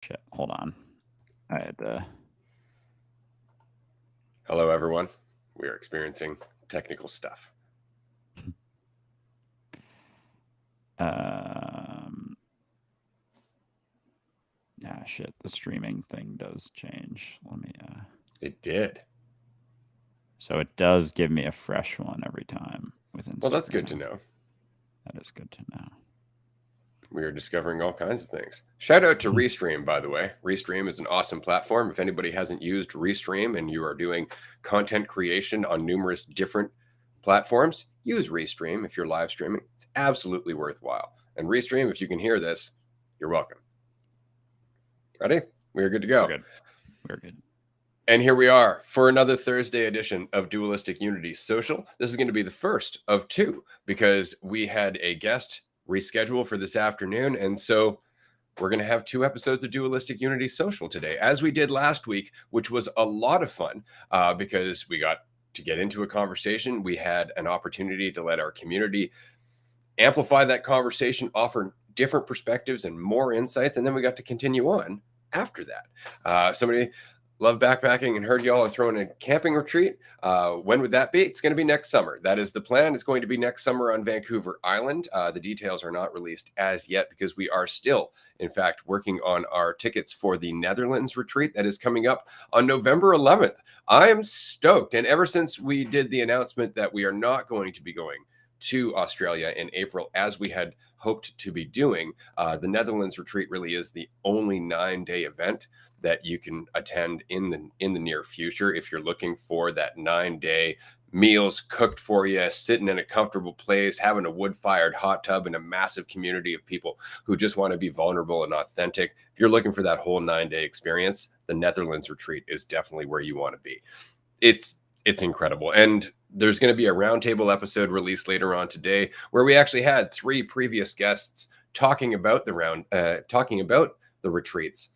Shit, hold on. I had to. Hello, everyone. We are experiencing technical stuff. Shit. The streaming thing does change. Let me. It did. So it does give me a fresh one every time with Instagram. Well, that's good to know. That is good to know. We are discovering all kinds of things. Shout out to Restream, by the way. Restream is an awesome platform. If anybody hasn't used Restream and you are doing content creation on numerous different platforms, use Restream if you're live streaming. It's absolutely worthwhile. And Restream, if you can hear this, you're welcome. Ready? We are good to go. We're good. And here we are for another Thursday edition of Dualistic Unity Social. This is going to be the first of two because we had a guest reschedule for this afternoon. And so we're going to have two episodes of Dualistic Unity Social today, as we did last week, which was a lot of fun because we got to get into a conversation. We had an opportunity to let our community amplify that conversation, offer different perspectives and more insights. And then we got to continue on after that. Somebody love backpacking and heard y'all are throwing a camping retreat. When would that be? It's going to be next summer. That is the plan. It's going to be next summer on Vancouver Island. The details are not released as yet because we are still, in fact, working on our tickets for the Netherlands retreat that is coming up on November 11th. I am stoked. And ever since we did the announcement that we are not going to be going to Australia in April, as we had hoped to be doing, the Netherlands retreat really is the only 9-day event that you can attend in the near future if you're looking for that 9-day meals cooked for you, sitting in a comfortable place, having a wood-fired hot tub, and a massive community of people who just want to be vulnerable and authentic. If you're looking for that whole 9-day experience, the Netherlands retreat is definitely where you want to be. It's incredible. And there's going to be a roundtable episode released later on today where we actually had 3 previous guests talking about the retreats.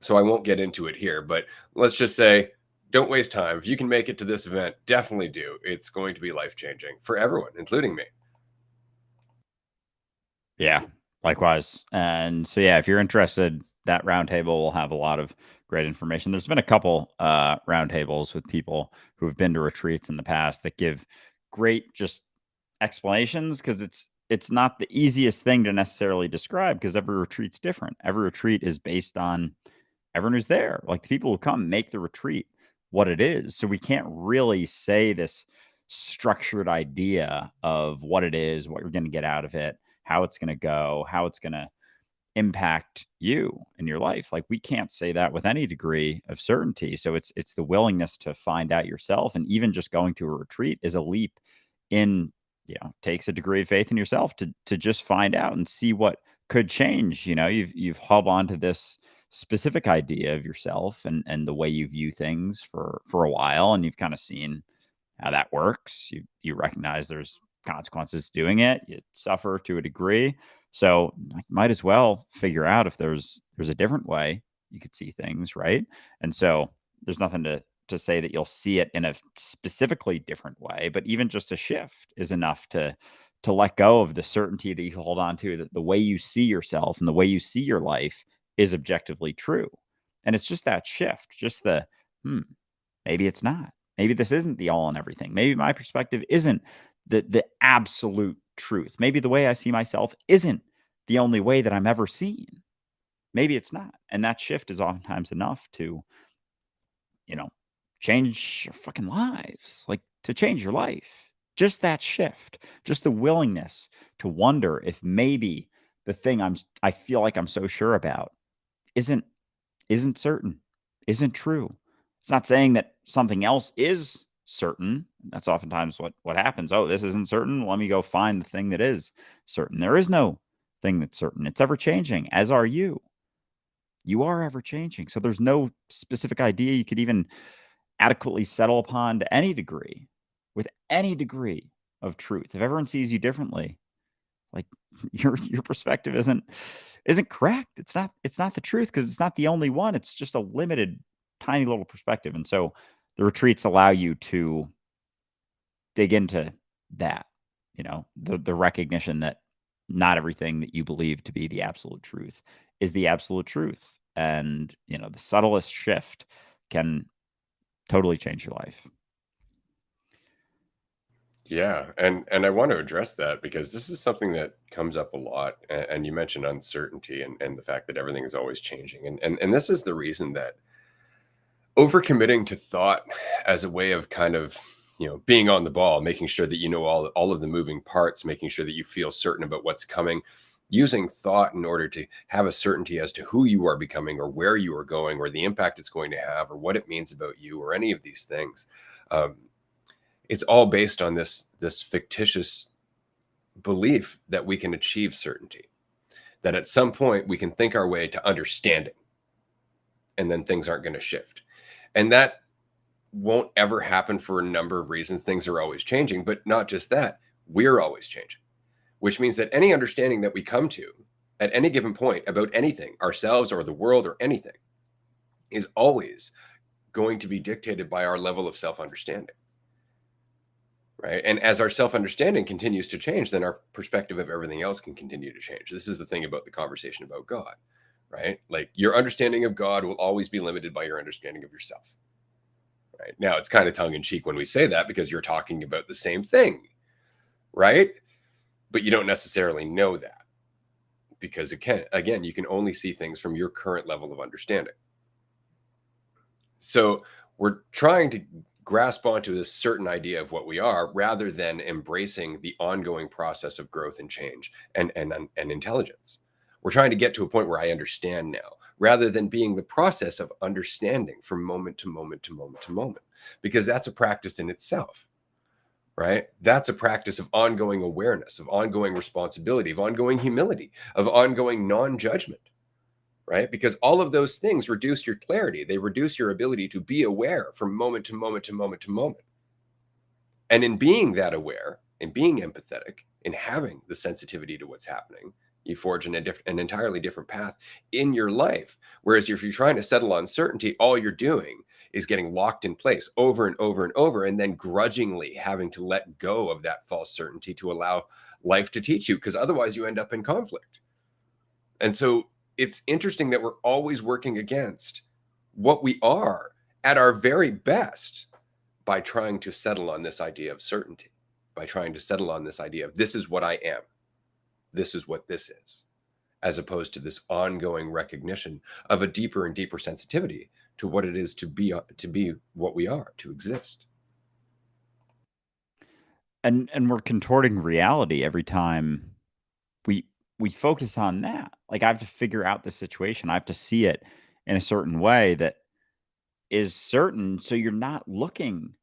So I won't get into it here, but let's just say, don't waste time. If you can make it to this event, definitely do. It's going to be life-changing for everyone, including me. Yeah, likewise. And so, yeah, if you're interested, that roundtable will have a lot of great information. There's been a couple roundtables with people who have been to retreats in the past that give great just explanations because it's not the easiest thing to necessarily describe because every retreat's different. Every retreat is based on everyone who's there. Like the people who come make the retreat what it is. So we can't really say this structured idea of what it is, what you're going to get out of it, how it's going to go, how it's going to impact you in your life. Like we can't say that with any degree of certainty. So it's the willingness to find out yourself, and even just going to a retreat is a leap in, takes a degree of faith in yourself to just find out and see what could change. You've held on to this specific idea of yourself and the way you view things for a while, and you've kind of seen how that works. You recognize there's consequences doing it. You suffer to a degree. So might as well figure out if there's a different way you could see things, right? And so there's nothing to say that you'll see it in a specifically different way, but even just a shift is enough to let go of the certainty that you hold on to, that the way you see yourself and the way you see your life is objectively true. And it's just that shift, just the maybe it's not. Maybe this isn't the all and everything. Maybe my perspective isn't the absolute truth. Maybe the way I see myself isn't the only way that I'm ever seen. Maybe it's not. And that shift is oftentimes enough to, change your fucking lives, like to change your life. Just that shift, just the willingness to wonder if maybe the thing I feel like I'm so sure about isn't certain, isn't true. It's not saying that something else is certain. That's oftentimes what happens. Oh, this isn't certain. Let me go find the thing that is certain. There is no thing that's certain. It's ever changing, as are you. You are ever changing. So there's no specific idea you could even adequately settle upon to any degree, with any degree of truth. If everyone sees you differently, like your perspective isn't correct. It's not the truth because it's not the only one. It's just a limited, tiny little perspective. And so the retreats allow you to dig into that, the recognition that not everything that you believe to be the absolute truth is the absolute truth. And, the subtlest shift can totally change your life. Yeah, and I want to address that because this is something that comes up a lot. And you mentioned uncertainty and the fact that everything is always changing. And this is the reason that overcommitting to thought as a way of kind of, being on the ball, making sure that you know all of the moving parts, making sure that you feel certain about what's coming, using thought in order to have a certainty as to who you are becoming or where you are going or the impact it's going to have or what it means about you or any of these things. Um, it's all based on this fictitious belief that we can achieve certainty, that at some point we can think our way to understanding, and then things aren't going to shift. And that won't ever happen for a number of reasons. Things are always changing, but not just that, we're always changing, which means that any understanding that we come to at any given point about anything, ourselves or the world or anything, is always going to be dictated by our level of self-understanding. Right. And as our self understanding continues to change, then our perspective of everything else can continue to change. This is the thing about the conversation about God, right? Like your understanding of God will always be limited by your understanding of yourself. Right. Now, it's kind of tongue in cheek when we say that because you're talking about the same thing, right? But you don't necessarily know that because again, you can only see things from your current level of understanding. So we're trying to grasp onto this certain idea of what we are rather than embracing the ongoing process of growth and change and intelligence. We're trying to get to a point where I understand now rather than being the process of understanding from moment to moment to moment to moment, because that's a practice in itself, right? That's a practice of ongoing awareness, of ongoing responsibility, of ongoing humility, of ongoing non-judgment, right? Because all of those things reduce your clarity. They reduce your ability to be aware from moment to moment to moment to moment. And in being that aware, in being empathetic, in having the sensitivity to what's happening, you forge an entirely different path in your life. Whereas if you're trying to settle on certainty, all you're doing is getting locked in place over and over and over, and then grudgingly having to let go of that false certainty to allow life to teach you, because otherwise you end up in conflict. And so it's interesting that we're always working against what we are at our very best by trying to settle on this idea of certainty, by trying to settle on this idea of this is what I am, this is what this is, as opposed to this ongoing recognition of a deeper and deeper sensitivity to what it is to be what we are, to exist. And we're contorting reality every time we we focus on that. Like, I have to figure out the situation. I have to see it in a certain way that is certain, so you're not looking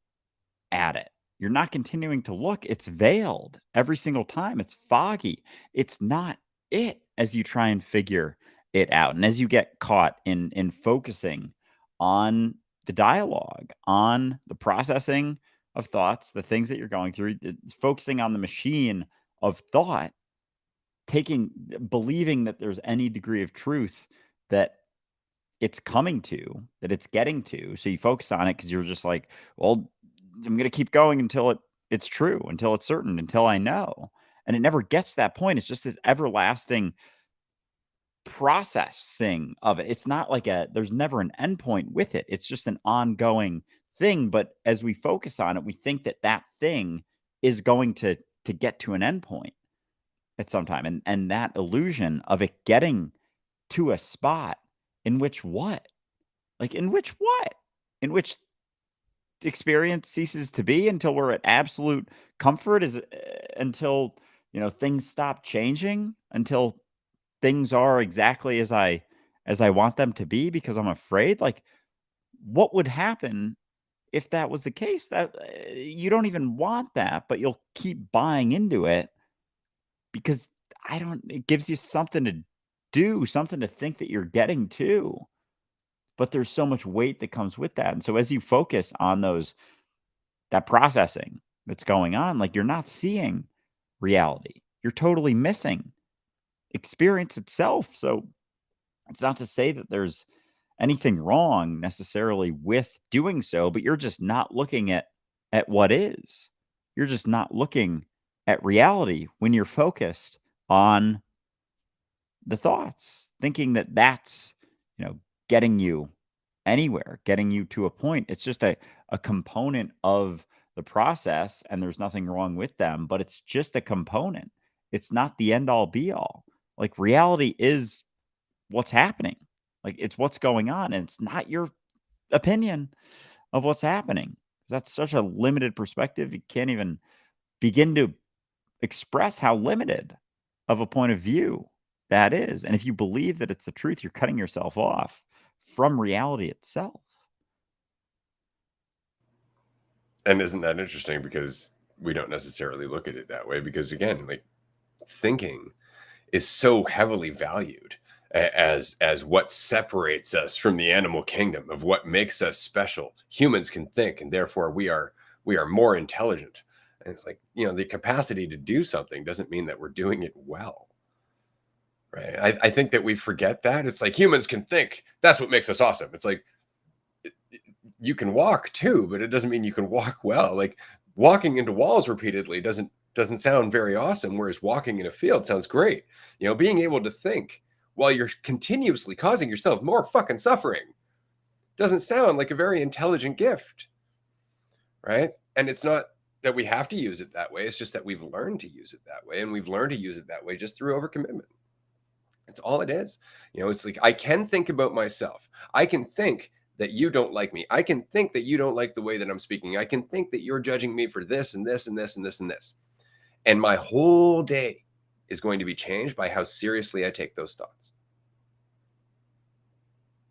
at it. You're not continuing to look. It's veiled every single time. It's foggy. It's not it as you try and figure it out. And as you get caught in focusing on the dialogue, on the processing of thoughts, the things that you're going through, focusing on the machine of thought, taking believing that there's any degree of truth that it's coming to, that it's getting to. So you focus on it because you're just like, well, I'm gonna keep going until it's true, until it's certain, until I know. And it never gets to that point. It's just this everlasting processing of it. It's not like there's never an endpoint with it. It's just an ongoing thing. But as we focus on it, we think that that thing is going to get to an endpoint at some time. And that illusion of it getting to a spot in which what? Like, in which what? In which experience ceases to be until we're at absolute comfort, is until, things stop changing, until things are exactly as I want them to be because I'm afraid? Like, what would happen if that was the case? That you don't even want that, but you'll keep buying into it because I don't it gives you something to do, something to think that you're getting to. But there's so much weight that comes with that. And so as you focus on that processing that's going on, like, you're not seeing reality. You're totally missing experience itself. So it's not to say that there's anything wrong necessarily with doing so, but you're just not looking at what is. You're just not looking at reality when you're focused on the thoughts, thinking that that's, getting you anywhere, getting you to a point. It's just a component of the process, and there's nothing wrong with them, but it's just a component. It's not the end all be all. Like, reality is what's happening. Like, it's what's going on, and it's not your opinion of what's happening. That's such a limited perspective. You can't even begin to express how limited of a point of view that is. And if you believe that it's the truth, you're cutting yourself off from reality itself. And isn't that interesting? Because we don't necessarily look at it that way. Because again, like, thinking is so heavily valued as what separates us from the animal kingdom, of what makes us special. Humans can think, and therefore we are more intelligent. And it's like, the capacity to do something doesn't mean that we're doing it well. Right. I think that we forget that. It's like, humans can think. That's what makes us awesome. It's like, you can walk too, but it doesn't mean you can walk well. Like, walking into walls repeatedly doesn't sound very awesome, whereas walking in a field sounds great. Being able to think while you're continuously causing yourself more fucking suffering doesn't sound like a very intelligent gift, right? And it's not that we have to use it that way. It's just that we've learned to use it that way, and we've learned to use it that way just through overcommitment. It's all it is. It's like, I can think about myself. I can think that you don't like me. I can think that you don't like the way that I'm speaking. I can think that you're judging me for this and this and this and this and this. And my whole day is going to be changed by how seriously I take those thoughts.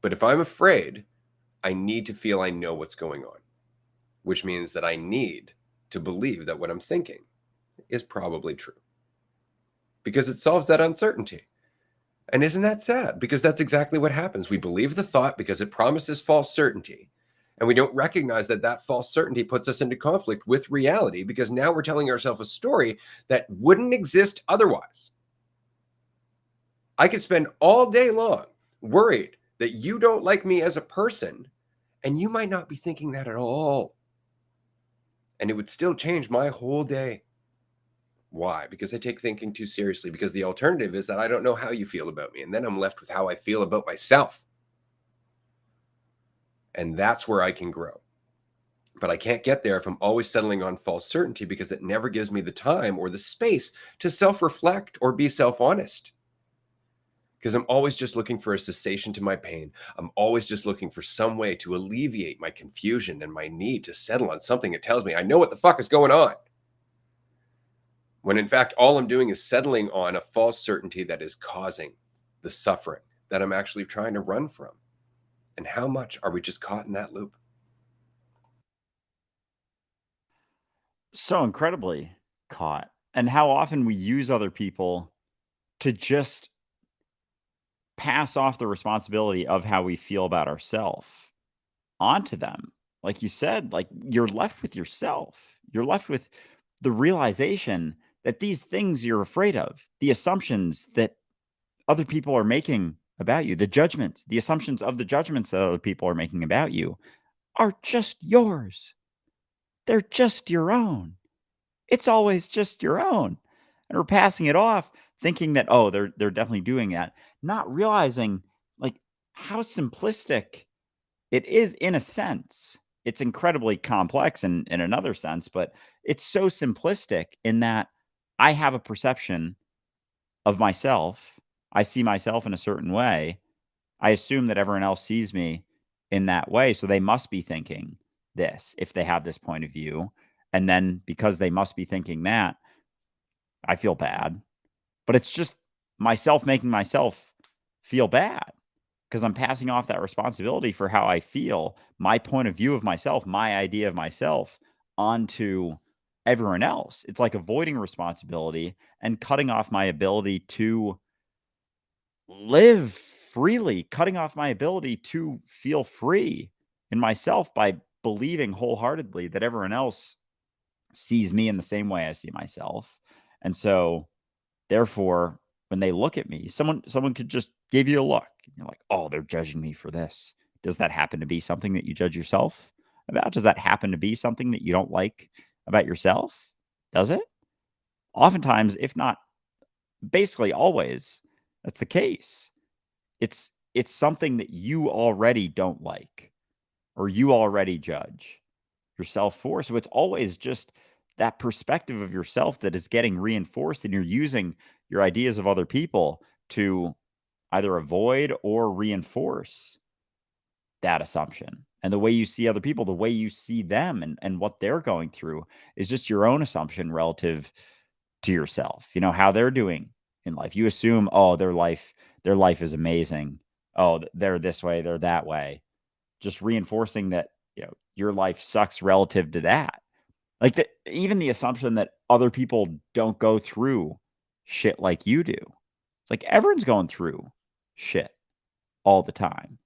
But if I'm afraid, I need to feel I know what's going on, which means that I need to believe that what I'm thinking is probably true, because it solves that uncertainty. And isn't that sad? Because that's exactly what happens. We believe the thought because it promises false certainty. And we don't recognize that that false certainty puts us into conflict with reality, because now we're telling ourselves a story that wouldn't exist otherwise. I could spend all day long worried that you don't like me as a person, and you might not be thinking that at all. And it would still change my whole day. Why? Because I take thinking too seriously. Because the alternative is that I don't know how you feel about me, and then I'm left with how I feel about myself. And that's where I can grow. But I can't get there if I'm always settling on false certainty, because it never gives me the time or the space to self-reflect or be self-honest. Because I'm always just looking for a cessation to my pain. I'm always just looking for some way to alleviate my confusion and my need to settle on something that tells me I know what the fuck is going on. When in fact, all I'm doing is settling on a false certainty that is causing the suffering that I'm actually trying to run from. And how much are we just caught in that loop? So incredibly caught. And how often we use other people to just pass off the responsibility of how we feel about ourselves onto them. Like you said, like, you're left with yourself. You're left with the realization that these things you're afraid of, the assumptions that other people are making about you, the judgments, the assumptions of the judgments that other people are making about you, are just yours. They're just your own. It's always just your own. And we're passing it off thinking that, oh, they're definitely doing that, not realizing, like, how simplistic it is in a sense. It's incredibly complex in another sense, but it's so simplistic in that I have a perception of myself. I see myself in a certain way. I assume that everyone else sees me in that way, so they must be thinking this if they have this point of view. And then because they must be thinking that, I feel bad. But it's just myself making myself feel bad, because I'm passing off that responsibility for how I feel, my point of view of myself, my idea of myself, onto everyone else. It's like avoiding responsibility and cutting off my ability to live freely, cutting off my ability to feel free in myself by believing wholeheartedly that everyone else sees me in the same way I see myself. And so, therefore, when they look at me, someone could just give you a look. You're like, "Oh, they're judging me for this." Does that happen to be something that you judge yourself about? Does that happen to be something that you don't like about yourself? Does it? Oftentimes, if not basically always, that's the case. It's it's something that you already don't like or you already judge yourself for. So it's always just that perspective of yourself that is getting reinforced, and you're using your ideas of other people to either avoid or reinforce that assumption. And the way you see other people, the way you see them and what they're going through is just your own assumption relative to yourself. You know, how they're doing in life. You assume, oh, their life is amazing. Oh, they're this way, they're that way. Just reinforcing that, your life sucks relative to that. Like even the assumption that other people don't go through shit like you do. It's like everyone's going through shit all the time.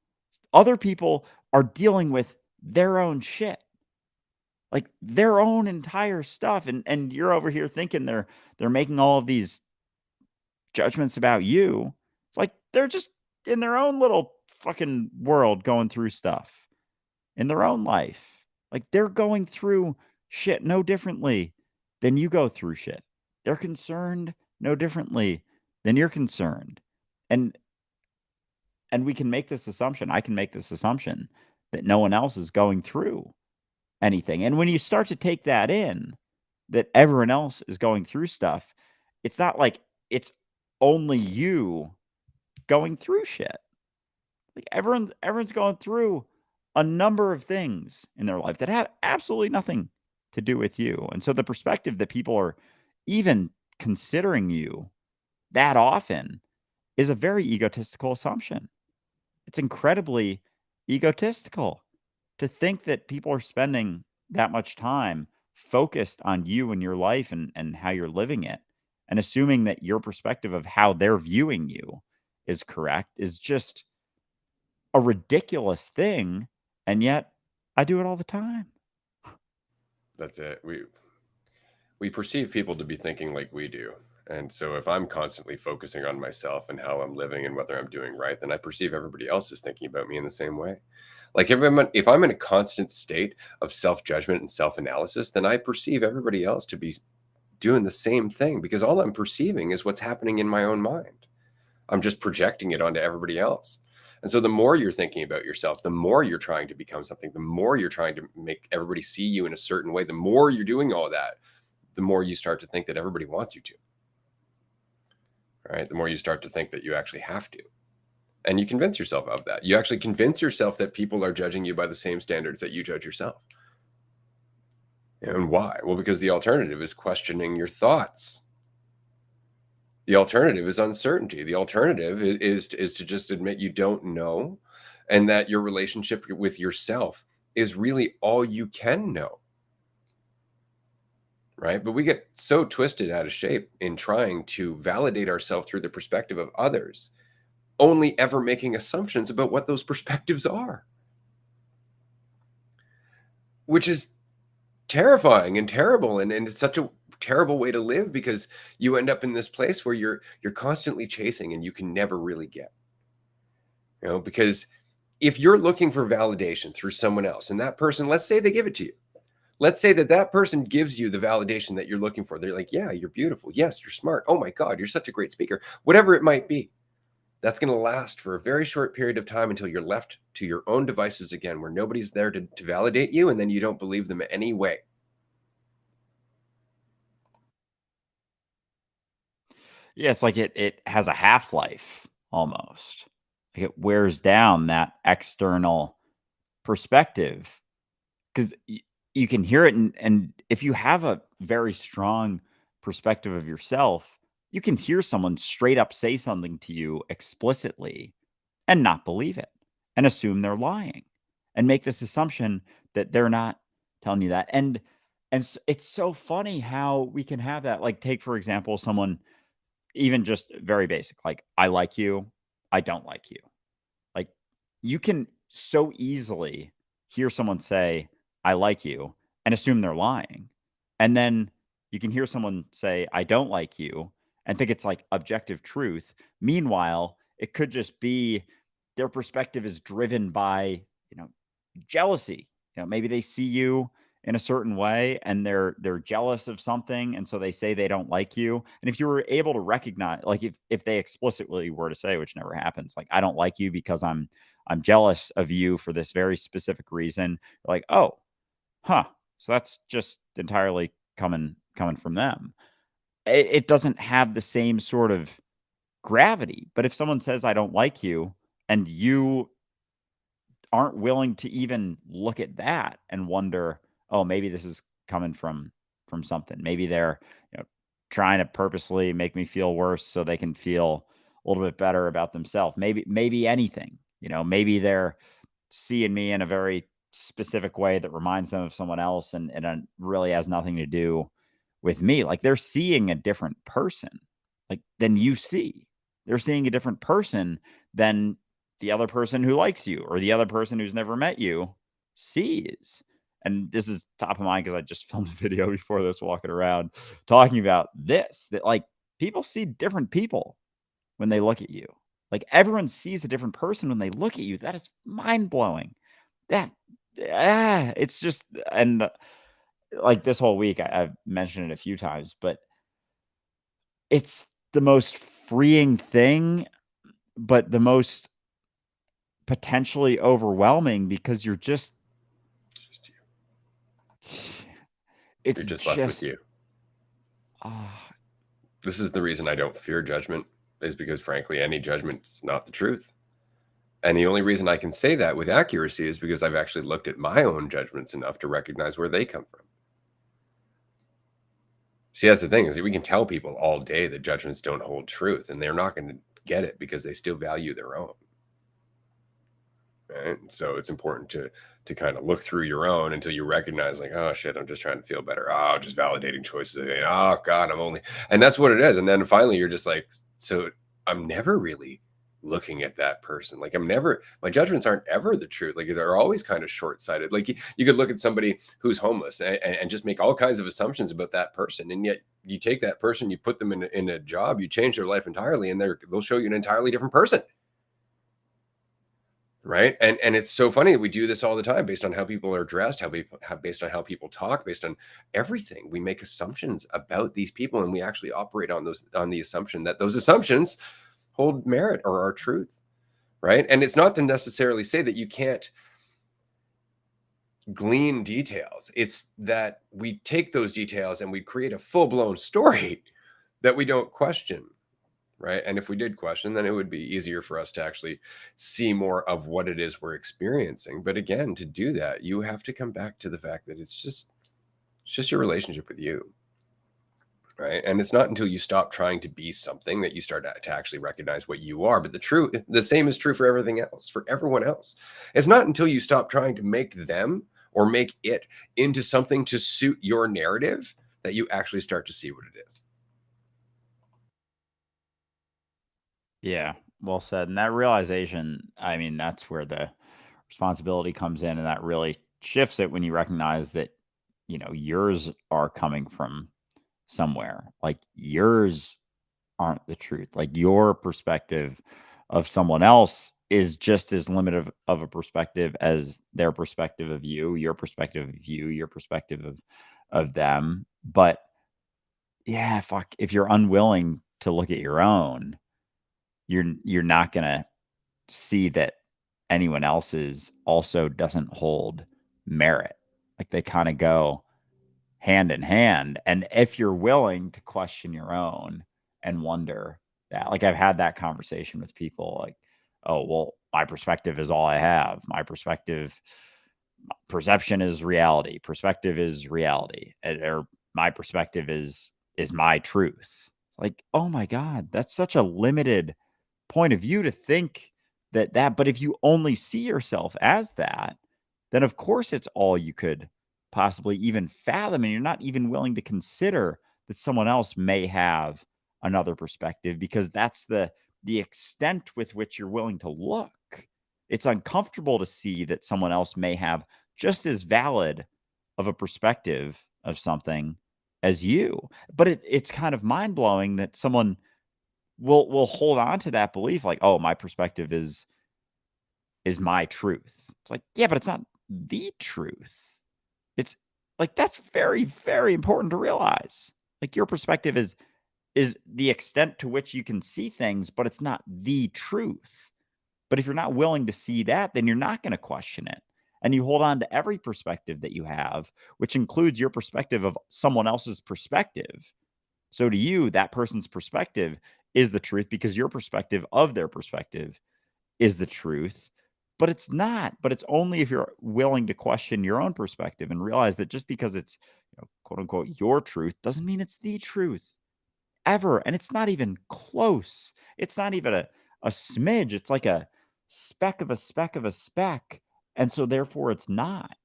Other people are dealing with their own shit, like their own entire stuff, and you're over here thinking they're making all of these judgments about you. It's like they're just in their own little fucking world going through stuff in their own life. Like they're going through shit no differently than you go through shit. They're concerned no differently than you're concerned. And we can make this assumption. I can make this assumption that no one else is going through anything. And when you start to take that in, that everyone else is going through stuff, it's not like it's only you going through shit. Like everyone's going through a number of things in their life that have absolutely nothing to do with you. And so the perspective that people are even considering you that often is a very egotistical assumption. It's incredibly egotistical to think that people are spending that much time focused on you and your life and how you're living it, and assuming that your perspective of how they're viewing you is correct is just a ridiculous thing. And yet I do it all the time. That's it. We perceive people to be thinking like we do. And so if I'm constantly focusing on myself and how I'm living and whether I'm doing right, then I perceive everybody else is thinking about me in the same way. Like if I'm in a constant state of self-judgment and self-analysis, then I perceive everybody else to be doing the same thing because all I'm perceiving is what's happening in my own mind. I'm just projecting it onto everybody else. And so the more you're thinking about yourself, the more you're trying to become something, the more you're trying to make everybody see you in a certain way, the more you're doing all that, the more you start to think that everybody wants you to, right? The more you start to think that you actually have to. And you convince yourself of that. You actually convince yourself that people are judging you by the same standards that you judge yourself. And why? Well, because the alternative is questioning your thoughts. The alternative is uncertainty. The alternative is to just admit you don't know and that your relationship with yourself is really all you can know. Right? But we get so twisted out of shape in trying to validate ourselves through the perspective of others, only ever making assumptions about what those perspectives are, which is terrifying and terrible. And it's such a terrible way to live because you end up in this place where you're constantly chasing and you can never really get, because if you're looking for validation through someone else and that person, let's say they give it to you. Let's say that person gives you the validation that you're looking for. They're like, yeah, you're beautiful. Yes, you're smart. Oh my God, you're such a great speaker. Whatever it might be, that's going to last for a very short period of time until you're left to your own devices again, where nobody's there to validate you. And then you don't believe them anyway. Yeah, it's like it has a half-life almost. Like it wears down that external perspective because you can hear it, and if you have a very strong perspective of yourself, you can hear someone straight up say something to you explicitly and not believe it and assume they're lying and make this assumption that they're not telling you that. And it's so funny how we can have that. Like, take for example someone even just very basic, like, I like you, I don't like you. Like, you can so easily hear someone say, I like you, and assume they're lying. And then you can hear someone say, I don't like you, and think it's like objective truth. Meanwhile, it could just be their perspective is driven by, jealousy. Maybe they see you in a certain way and they're jealous of something, and so they say they don't like you. And if you were able to recognize, like if they explicitly were to say, which never happens, like, I don't like you because I'm jealous of you for this very specific reason, like, oh, huh, so that's just entirely coming from them. It doesn't have the same sort of gravity. But if someone says, I don't like you, and you aren't willing to even look at that and wonder, oh, maybe this is coming from something. Maybe they're, you know, trying to purposely make me feel worse so they can feel a little bit better about themselves. Maybe anything, maybe they're seeing me in a very specific way that reminds them of someone else, and it really has nothing to do with me. Like, they're seeing a different person, like, than you see. They're seeing a different person than the other person who likes you or the other person who's never met you sees. And this is top of mind because I just filmed a video before this walking around talking about this, that like people see different people when they look at you. Like, everyone sees a different person when they look at you. That is mind blowing. That it's just, and like this whole week, I've mentioned it a few times, but it's the most freeing thing, but the most potentially overwhelming because you're just It's just you. it's You're just left with just you. ah, This is the reason I don't fear judgment, is because frankly, any judgment's not the truth. And the only reason I can say that with accuracy is because I've actually looked at my own judgments enough to recognize where they come from. See, that's the thing, is that we can tell people all day that judgments don't hold truth, and they're not going to get it because they still value their own. Right? So it's important to kind of look through your own until you recognize, like, oh shit, I'm just trying to feel better. Oh, just validating choices. Oh God, I'm only, and that's what it is. And then finally, you're just like, so I'm never really looking at that person. Like, my judgments aren't ever the truth. Like, they're always kind of short-sighted. Like, you could look at somebody who's homeless and just make all kinds of assumptions about that person, and yet you take that person, you put them in a job, you change their life entirely, and they'll show you an entirely different person. Right. And it's so funny that we do this all the time based on how people are dressed, based on how people talk, based on everything. We make assumptions about these people, and we actually operate on the assumption that those assumptions hold merit or are truth. Right. And it's not to necessarily say that you can't glean details. It's that we take those details and we create a full-blown story that we don't question. Right. And if we did question, then it would be easier for us to actually see more of what it is we're experiencing. But again, to do that, you have to come back to the fact that it's just your relationship with you. Right. And it's not until you stop trying to be something that you start to actually recognize what you are. But the same is true for everything else, for everyone else. It's not until you stop trying to make them or make it into something to suit your narrative that you actually start to see what it is. yeah, well said. And that realization, I mean, that's where the responsibility comes in, and that really shifts it when you recognize that, yours are coming from somewhere. Like, yours aren't the truth. Like, your perspective of someone else is just as limited of a perspective as their perspective of you, your perspective of you, your perspective of them. But yeah, fuck, if you're unwilling to look at your own, you're not gonna see that anyone else's also doesn't hold merit. Like, they kind of go hand in hand. And if you're willing to question your own and wonder that, like, I've had that conversation with people, like, oh, well, my perspective is all I have. Perception is reality. Perspective is reality. Or my perspective is my truth. Like, oh my God, that's such a limited point of view to think but if you only see yourself as that, then of course it's all you could possibly even fathom, and you're not even willing to consider that someone else may have another perspective, because that's the extent with which you're willing to look. It's uncomfortable to see that someone else may have just as valid of a perspective of something as you. But it's kind of mind-blowing that someone will hold on to that belief, like, "Oh, my perspective is my truth." It's like, "Yeah, but it's not the truth. It's Like, that's very, very important to realize. Like, your perspective is the extent to which you can see things, but it's not the truth. But if you're not willing to see that, then you're not gonna question it. And you hold on to every perspective that you have, which includes your perspective of someone else's perspective. So to you, that person's perspective is the truth because your perspective of their perspective is the truth, but it's not. But it's only if you're willing to question your own perspective and realize that just because it's, quote unquote, your truth doesn't mean it's the truth ever. And it's not even close. It's not even a smidge. It's like a speck of a speck of a speck. And so therefore it's not.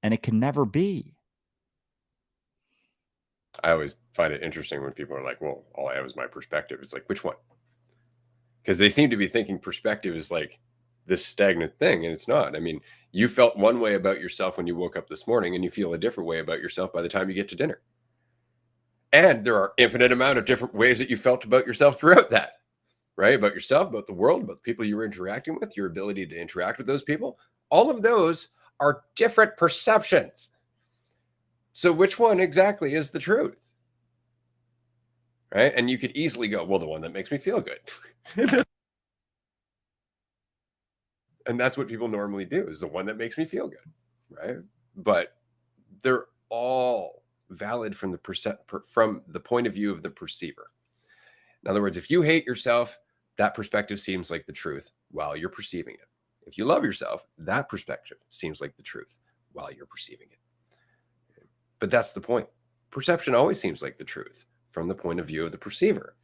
And it can never be. I always find it interesting when people are like, well, all I have is my perspective. It's like, which one? Because they seem to be thinking perspective is like this stagnant thing, and it's not. I mean, you felt one way about yourself when you woke up this morning, and you feel a different way about yourself by the time you get to dinner. And there are infinite amount of different ways that you felt about yourself throughout that, right? About yourself, about the world, about the people you were interacting with, your ability to interact with those people. All of those are different perceptions. So which one exactly is the truth? Right? And you could easily go, well, the one that makes me feel good. And that's what people normally do, is the one that makes me feel good, right? But they're all valid from from the point of view of the perceiver. In other words, if you hate yourself, that perspective seems like the truth while you're perceiving it. If you love yourself, that perspective seems like the truth while you're perceiving it. But that's the point. Perception always seems like the truth from the point of view of the perceiver.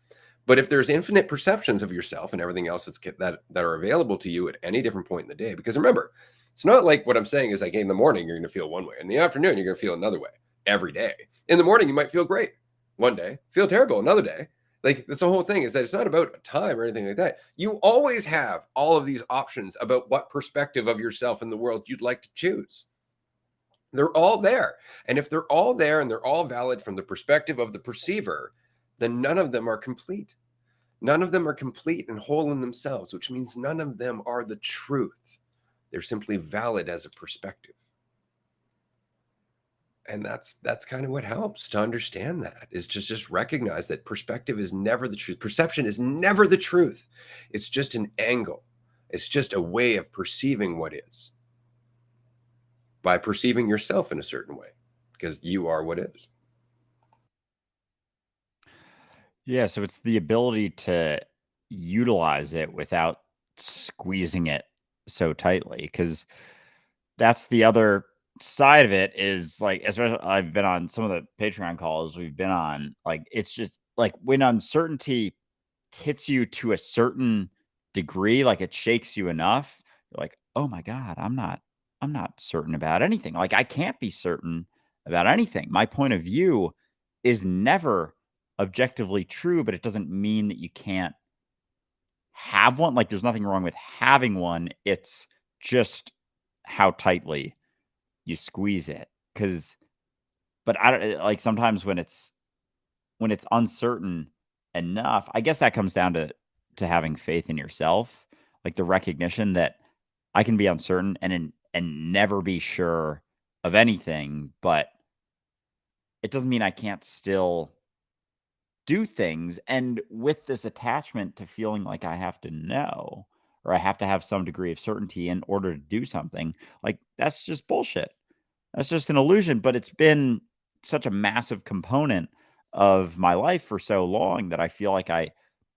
But if there's infinite perceptions of yourself and everything else that are available to you at any different point in the day, because remember, it's not like what I'm saying is like in the morning you're going to feel one way, in the afternoon you're going to feel another way every day. In the morning you might feel great one day, feel terrible another day. Like that's the whole thing, is that it's not about time or anything like that. You always have all of these options about what perspective of yourself in the world you'd like to choose. They're all there. And if they're all there and they're all valid from the perspective of the perceiver, then none of them are complete. None of them are complete and whole in themselves, which means none of them are the truth. They're simply valid as a perspective. And that's kind of what helps to understand that, is to just recognize that perspective is never the truth. Perception is never the truth. It's just an angle. It's just a way of perceiving what is, by perceiving yourself in a certain way, because you are what is. Yeah, so it's the ability to utilize it without squeezing it so tightly, because that's the other side of it is, like, especially I've been on some of the Patreon calls we've been on, like, it's just, like, when uncertainty hits you to a certain degree, like, it shakes you enough, you're like, "Oh my god, I'm not certain about anything." Like, I can't be certain about anything. My point of view is never objectively true, but it doesn't mean that you can't have one. Like, there's nothing wrong with having one. It's just how tightly you squeeze it. Because, but I don't like, sometimes when it's uncertain enough, I guess that comes down to having faith in yourself, like the recognition that I can be uncertain and never be sure of anything, but it doesn't mean I can't still do things. And with this attachment to feeling like I have to know, or I have to have some degree of certainty in order to do something, like, that's just bullshit. That's just an illusion, but it's been such a massive component of my life for so long that I feel like I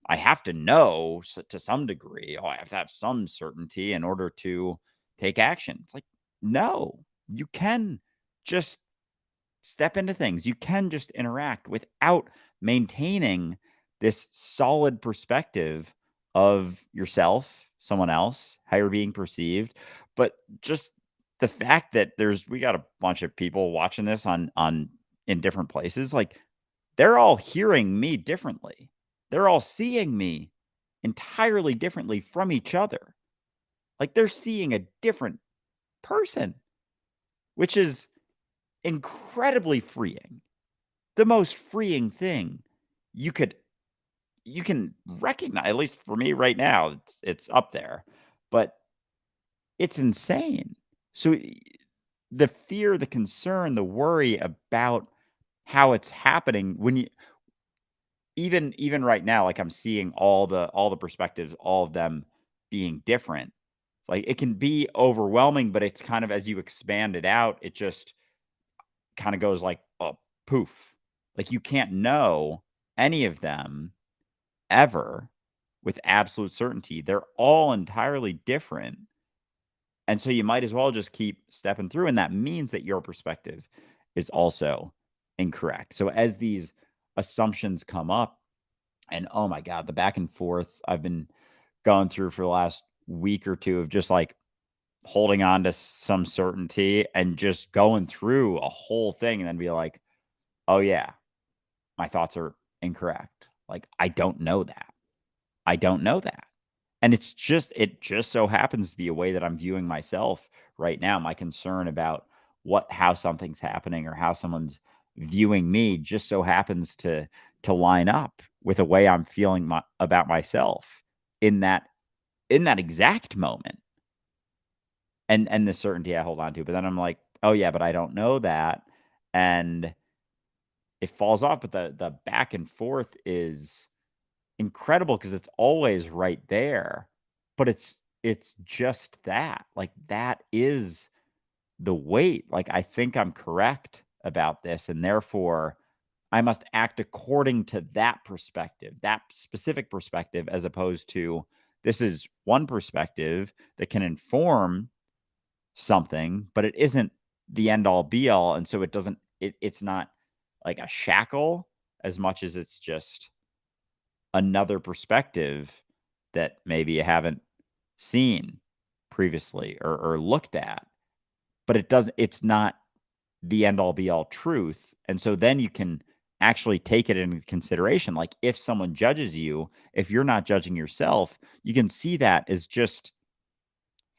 have to know to some degree. Oh, I have to have some certainty in order to take action. It's like, no, you can just step into things. You can just interact without maintaining this solid perspective of yourself, someone else, how you're being perceived. But just the fact that we got a bunch of people watching this on in different places, like, they're all hearing me differently. They're all seeing me entirely differently from each other. Like, they're seeing a different person, which is incredibly freeing. The most freeing thing you could you can recognize, at least for me right now, it's up there, but it's insane. So the fear, the concern, the worry about how it's happening when you even right now, like I'm seeing all the perspectives, all of them being different. It's like it can be overwhelming, but it's kind of as you expand it out, it just kind of goes like, oh, poof. Like you can't know any of them ever with absolute certainty. They're all entirely different. And so you might as well just keep stepping through. And that means that your perspective is also incorrect. So as these assumptions come up, and oh my God, the back and forth I've been going through for the last week or two of just like holding on to some certainty and just going through a whole thing and then be like, oh yeah, my thoughts are incorrect. Like, I don't know that. I don't know that. And it just so happens to be a way that I'm viewing myself right now. My concern about how something's happening or how someone's viewing me just so happens to line up with a way I'm feeling about myself in that exact moment. And the certainty I hold on to. But then I'm like, oh yeah, but I don't know that. And it falls off. But the back and forth is incredible because it's always right there. But it's just that. Like that is the weight. Like I think I'm correct about this, and therefore I must act according to that perspective, that specific perspective, as opposed to this is one perspective that can inform something, but it isn't the end all be all. And so it's not like a shackle as much as it's just another perspective that maybe you haven't seen previously or looked at. But it's not the end all be all truth. And so then you can actually take it into consideration. Like if someone judges you, if you're not judging yourself, you can see that as just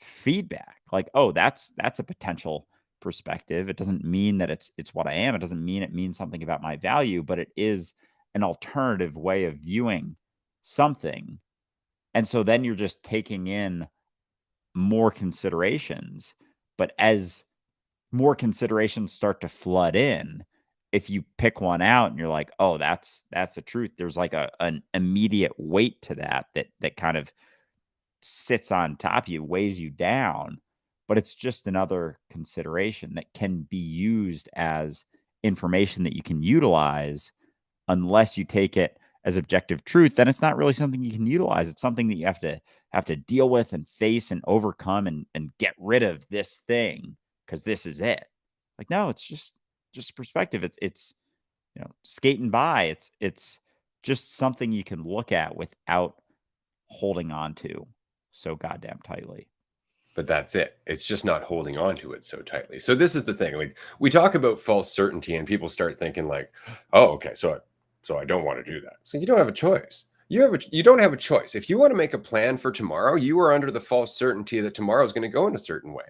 feedback. Like, oh, that's a potential perspective. It doesn't mean that it's what I am. It doesn't mean it means something about my value, but it is an alternative way of viewing something. And so then you're just taking in more considerations. But as more considerations start to flood in, if you pick one out and you're like, oh, that's the truth, there's like an immediate weight to that kind of sits on top of you, weighs you down, but it's just another consideration that can be used as information that you can utilize. Unless you take it as objective truth, then it's not really something you can utilize. It's something that you have to deal with and face and overcome and get rid of this thing because this is it. Like, no, it's just perspective. It's skating by. It's just something you can look at without holding on to so goddamn tightly. But that's it. It's just not holding on to it so tightly. So this is the thing. Like we talk about false certainty and people start thinking like, "Oh, okay, so I don't want to do that." So you don't have a choice. You don't have a choice. If you want to make a plan for tomorrow, you are under the false certainty that tomorrow is going to go in a certain way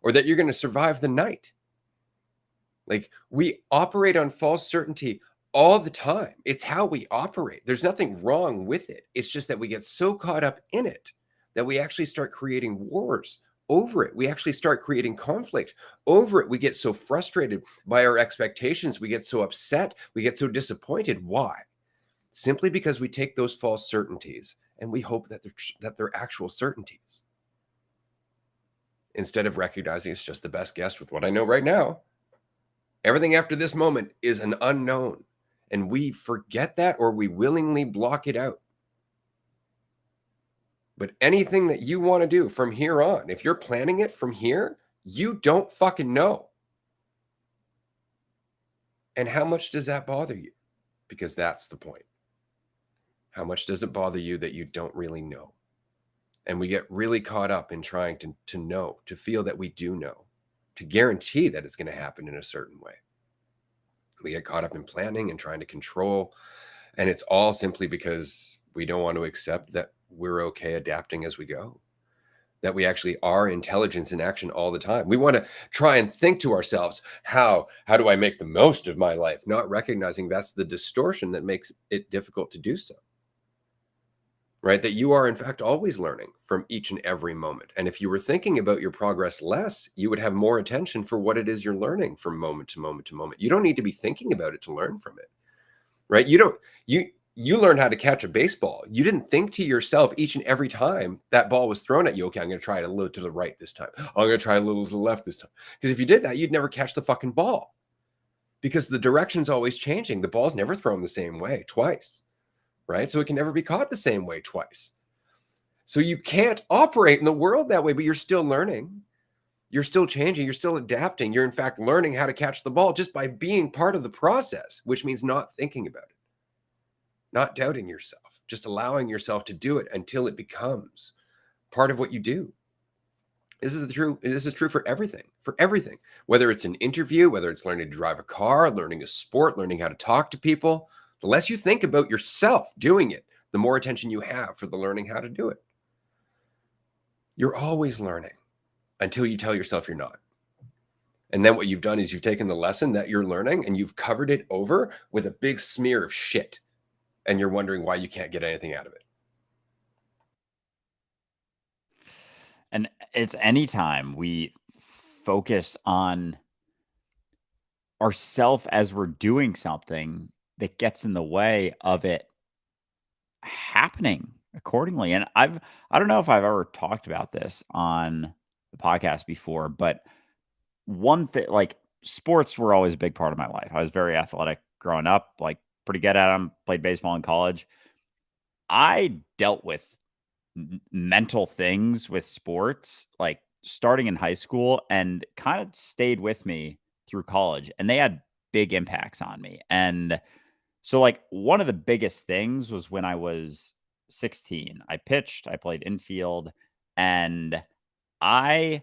or that you're going to survive the night. Like we operate on false certainty all the time. It's how we operate. There's nothing wrong with it. It's just that we get so caught up in it that we actually start creating wars over it. We actually start creating conflict over it. We get so frustrated by our expectations. We get so upset. We get so disappointed. Why? Simply because we take those false certainties and we hope that they're actual certainties. Instead of recognizing it's just the best guess with what I know right now. Everything after this moment is an unknown, and we forget that or we willingly block it out. But anything that you want to do from here on, if you're planning it from here, you don't fucking know. And how much does that bother you? Because that's the point. How much does it bother you that you don't really know? And we get really caught up in trying to know, to feel that we do know, to guarantee that it's going to happen in a certain way. We get caught up in planning and trying to control. And it's all simply because we don't want to accept that we're okay adapting as we go, that we actually are intelligence in action all the time. We want to try and think to ourselves, how do I make the most of my life? Not recognizing that's the distortion that makes it difficult to do so. right? That you are, in fact, always learning from each and every moment. And if you were thinking about your progress less, you would have more attention for what it is you're learning from moment to moment to moment. You don't need to be thinking about it to learn from it, right? You learned how to catch a baseball. You didn't think to yourself each and every time that ball was thrown at you, okay, I'm going to try it a little to the right this time. I'm going to try a little to the left this time. Because if you did that, you'd never catch the fucking ball because the direction's always changing. The ball's never thrown the same way twice, right? So it can never be caught the same way twice. So you can't operate in the world that way, but you're still learning. You're still changing. You're still adapting. You're, in fact, learning how to catch the ball just by being part of the process, which means not thinking about it, not doubting yourself, just allowing yourself to do it until it becomes part of what you do. This is true for everything, whether it's an interview, whether it's learning to drive a car, learning a sport, learning how to talk to people. The less you think about yourself doing it, the more attention you have for the learning how to do it. You're always learning until you tell yourself you're not. And then what you've done is you've taken the lesson that you're learning and you've covered it over with a big smear of shit. And you're wondering why you can't get anything out of it. And it's anytime we focus on ourself as we're doing something that gets in the way of it happening accordingly. And I don't know if I've ever talked about this on the podcast before, but one thing, like, sports were always a big part of my life. I was very athletic growing up, like pretty good at them, played baseball in college. I dealt with mental things with sports, like starting in high school and kind of stayed with me through college. And they had big impacts on me. And so, like, one of the biggest things was when I was 16. I pitched, I played infield, and I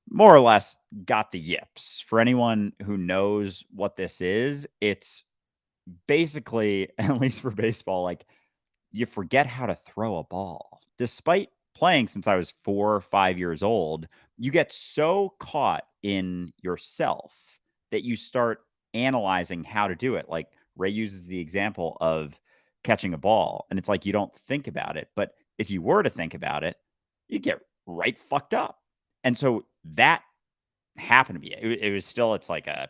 more or less got the yips. For anyone who knows what this is, it's basically, at least for baseball, like, you forget how to throw a ball. Despite playing since I was 4 or 5 years old, you get so caught in yourself that you start analyzing how to do it. Like, Ray uses the example of catching a ball, and it's like you don't think about it, but if you were to think about it, you get right fucked up. And so that happened to me. It was still, it's like a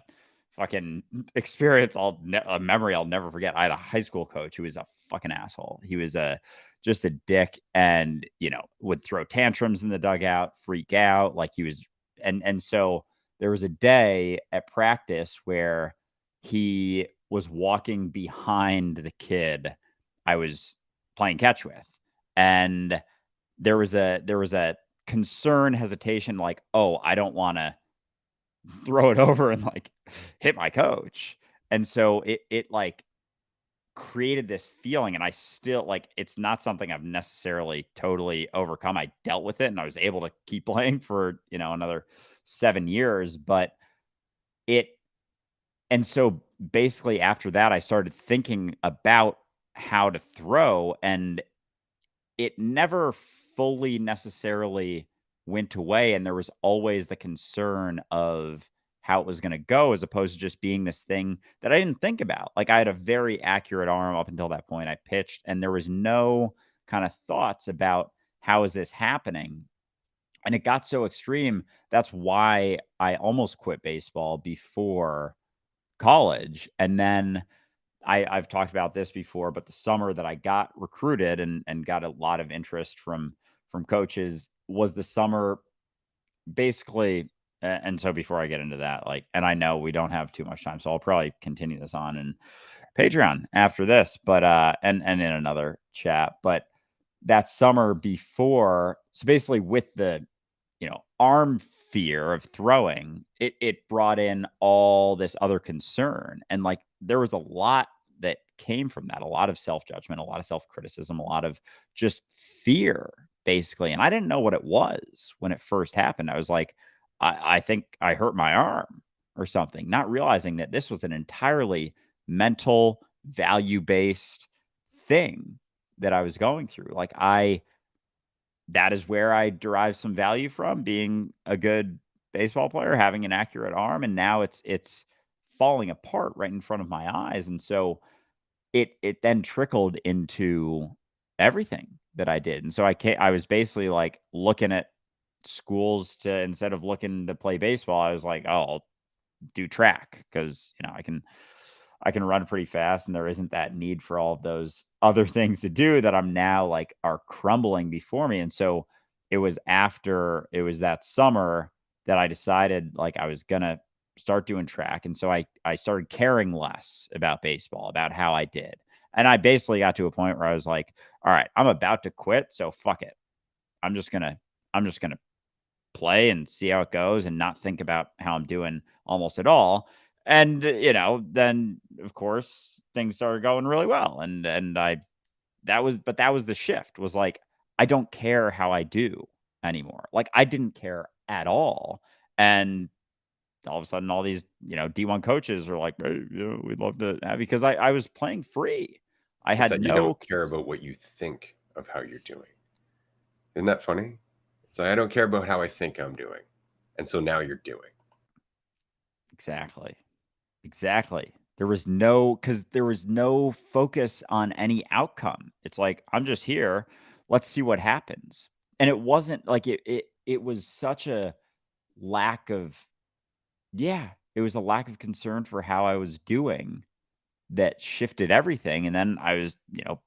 fucking experience, a memory I'll never forget. I had a high school coach who was a fucking asshole. He was just a dick, and would throw tantrums in the dugout, freak out, like he was. And so there was a day at practice where he was walking behind the kid I was playing catch with, and there was a concern, hesitation, like, oh, I don't want to throw it over and, like, hit my coach. And so it like created this feeling, and I still, like, it's not something I've necessarily totally overcome. I dealt with it and I was able to keep playing for, another 7 years, but it and so basically after that I started thinking about how to throw, and it never fully necessarily went away, and there was always the concern of how it was gonna go as opposed to just being this thing that I didn't think about. Like, I had a very accurate arm up until that point. I pitched, and there was no kinda thoughts about how is this happening, and it got so extreme, that's why I almost quit baseball before college, and then I've talked about this before, but the summer that I got recruited and got a lot of interest from coaches was the summer basically. And so before I get into that, like, and I know we don't have too much time, so I'll probably continue this on in Patreon after this, but and in another chat. But that summer before, so basically with the arm fear of throwing, it brought in all this other concern. And, like, there was a lot that came from that, a lot of self-judgment, a lot of self-criticism, a lot of just fear, basically. And I didn't know what it was when it first happened. I was like, I think I hurt my arm or something, not realizing that this was an entirely mental, value-based thing that I was going through. Like, that is where I derive some value from, being a good baseball player, having an accurate arm, and now it's falling apart right in front of my eyes. And so it then trickled into everything, that I did. And so I was basically like looking at schools to, instead of looking to play baseball, I was like, oh, I'll do track because, I can run pretty fast and there isn't that need for all of those other things to do that I'm now like are crumbling before me. And so it was that summer that I decided like I was gonna start doing track. And so I started caring less about baseball, about how I did. And I basically got to a point where I was like, all right, I'm about to quit, so fuck it. I'm just gonna I'm just gonna play and see how it goes and not think about how I'm doing almost at all. And then of course things started going really well. And I that was the shift, was like, I don't care how I do anymore. Like I didn't care at all. And all of a sudden all these, D1 coaches are like, hey, we'd love to have you, because I was playing free. I It's had that you no don't care about what you think of how you're doing. Isn't that funny? It's like, I don't care about how I think I'm doing. And so now you're doing. Exactly. Exactly. There was no focus on any outcome. It's like, I'm just here. Let's see what happens. And it wasn't like it was such a lack of, yeah, it was a lack of concern for how I was doing that shifted everything. And then I was,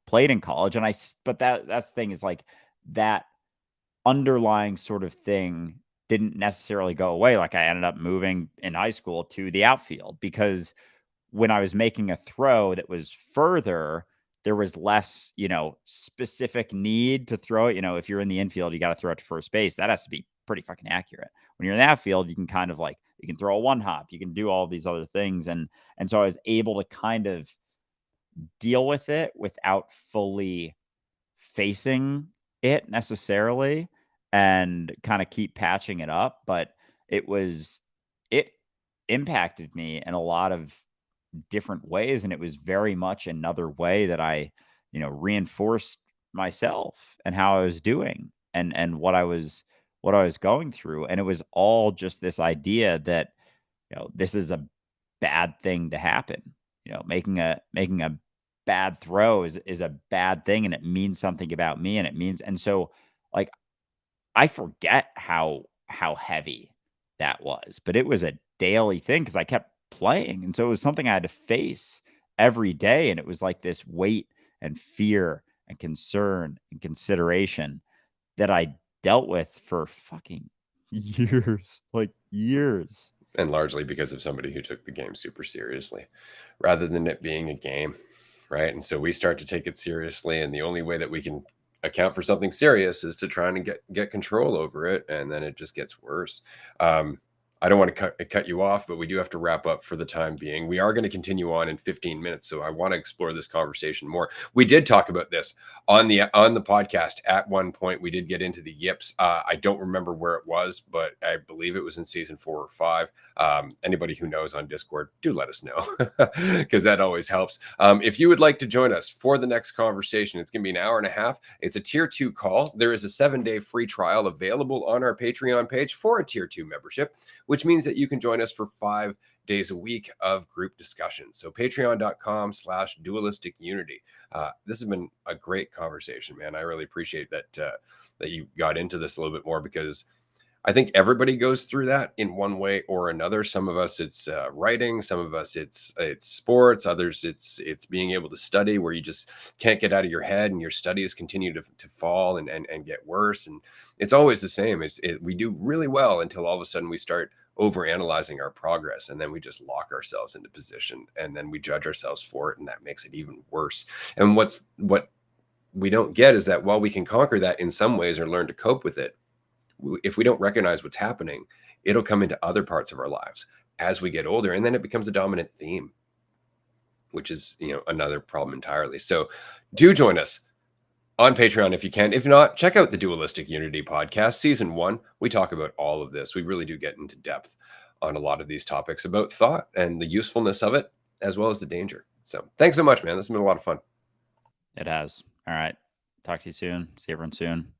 played in college, and but that's the thing, is like that underlying sort of thing didn't necessarily go away. Like I ended up moving in high school to the outfield because when I was making a throw that was further, there was less, specific need to throw it. If you're in the infield, you got to throw it to first base. That has to be pretty fucking accurate. When you're in the outfield, you can kind of like, you can throw a one hop, you can do all these other things. And so I was able to kind of deal with it without fully facing it necessarily, and kind of keep patching it up. But it impacted me in a lot of different ways, and it was very much another way that I, reinforced myself and how I was doing, and what I was going through. And it was all just this idea that, this is a bad thing to happen. Making a bad throw is a bad thing, and it means something about me, and it means. And so like I forget how heavy that was, but it was a daily thing because I kept playing, and so it was something I had to face every day, and it was like this weight and fear and concern and consideration that I dealt with for fucking years, like years. And largely because of somebody who took the game super seriously rather than it being a game. Right. And so we start to take it seriously. And the only way that we can account for something serious is to try and get control over it. And then it just gets worse. I don't want to cut you off, but we do have to wrap up for the time being. We are going to continue on in 15 minutes, so I want to explore this conversation more. We did talk about this on the podcast at one point. We did get into the yips. I don't remember where it was, but I believe it was in season 4 or 5. Anybody who knows on Discord, do let us know because that always helps. If you would like to join us for the next conversation, it's going to be an hour and a half. It's a tier 2 call. There is a 7-day free trial available on our Patreon page for a tier 2 membership, which means that you can join us for 5 days a week of group discussions. So patreon.com/dualistic unity. This has been a great conversation, man. I really appreciate that you got into this a little bit more, because I think everybody goes through that in one way or another. Some of us it's writing, some of us it's sports, others it's being able to study, where you just can't get out of your head and your studies continue to fall and get worse. And it's always the same. We do really well until all of a sudden we start over analyzing our progress, and then we just lock ourselves into position, and then we judge ourselves for it, and that makes it even worse. And what we don't get is that while we can conquer that in some ways or learn to cope with it, if we don't recognize what's happening, it'll come into other parts of our lives as we get older, and then it becomes a dominant theme, which is another problem entirely. So do join us on Patreon if you can. If not, check out the Dualistic Unity podcast, season 1. We talk about all of this. We really do get into depth on a lot of these topics about thought and the usefulness of it, as well as the danger. So thanks so much, man. This has been a lot of fun. It has. All right. Talk to you soon. See everyone soon.